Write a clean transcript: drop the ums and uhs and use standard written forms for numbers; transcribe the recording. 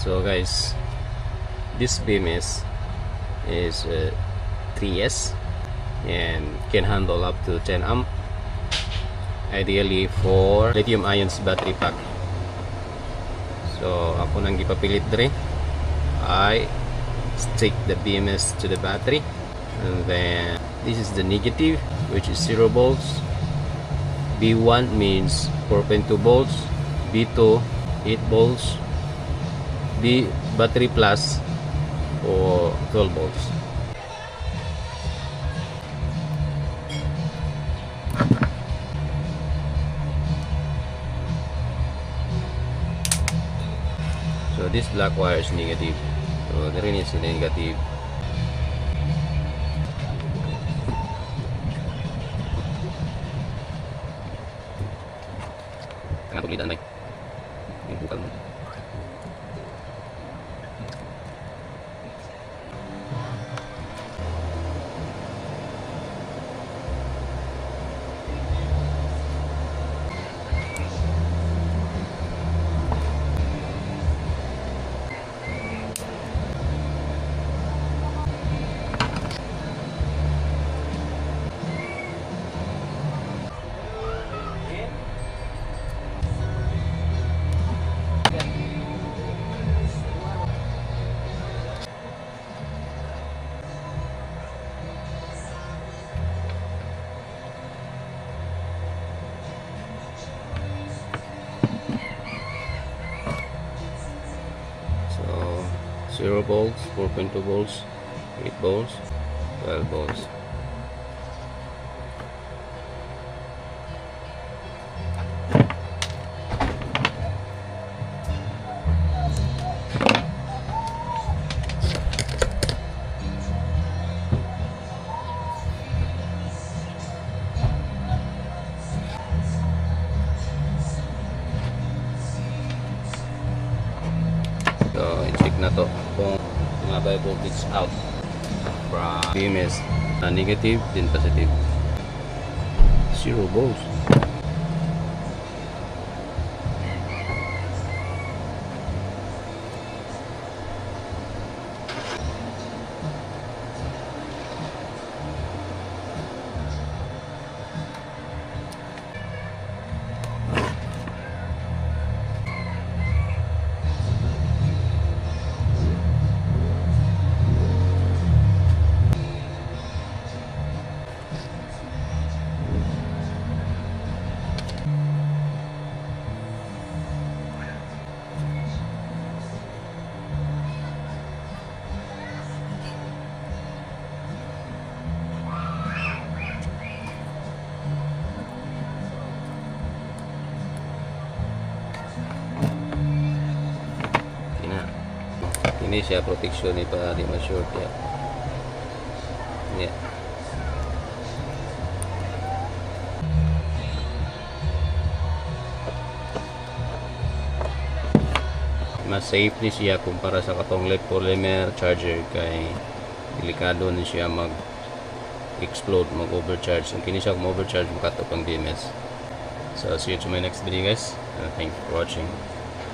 So guys, this BMS is 3S and can handle up to 10 amp, ideally for lithium ions battery pack. So ako nang gipapilit dre, I stick the BMS to the battery, and then this is the negative, which is 0 volts. B1 means 4.2 volts, B2 8 volts, B battery plus for 12 volts. So this black wire is negative, so the ring is negative. Tengah tulisan baik. Ini bukan. So 0 volts, 4.2 volts, 8 volts, 12 volts. So, i-check na to kung tumabay voltage out from BMS. Negative, then positive. 0 volts. Ini siya protection ni para di ma-short ya. Yeah. Mas safe ni siya kumpara sa katong Lipolymer charger, kay delikado ni siya mag-explode, mag-overcharge. Kung kini siya mag-overcharge, makatok ang BMS. So see you to my next video guys, and thank you for watching.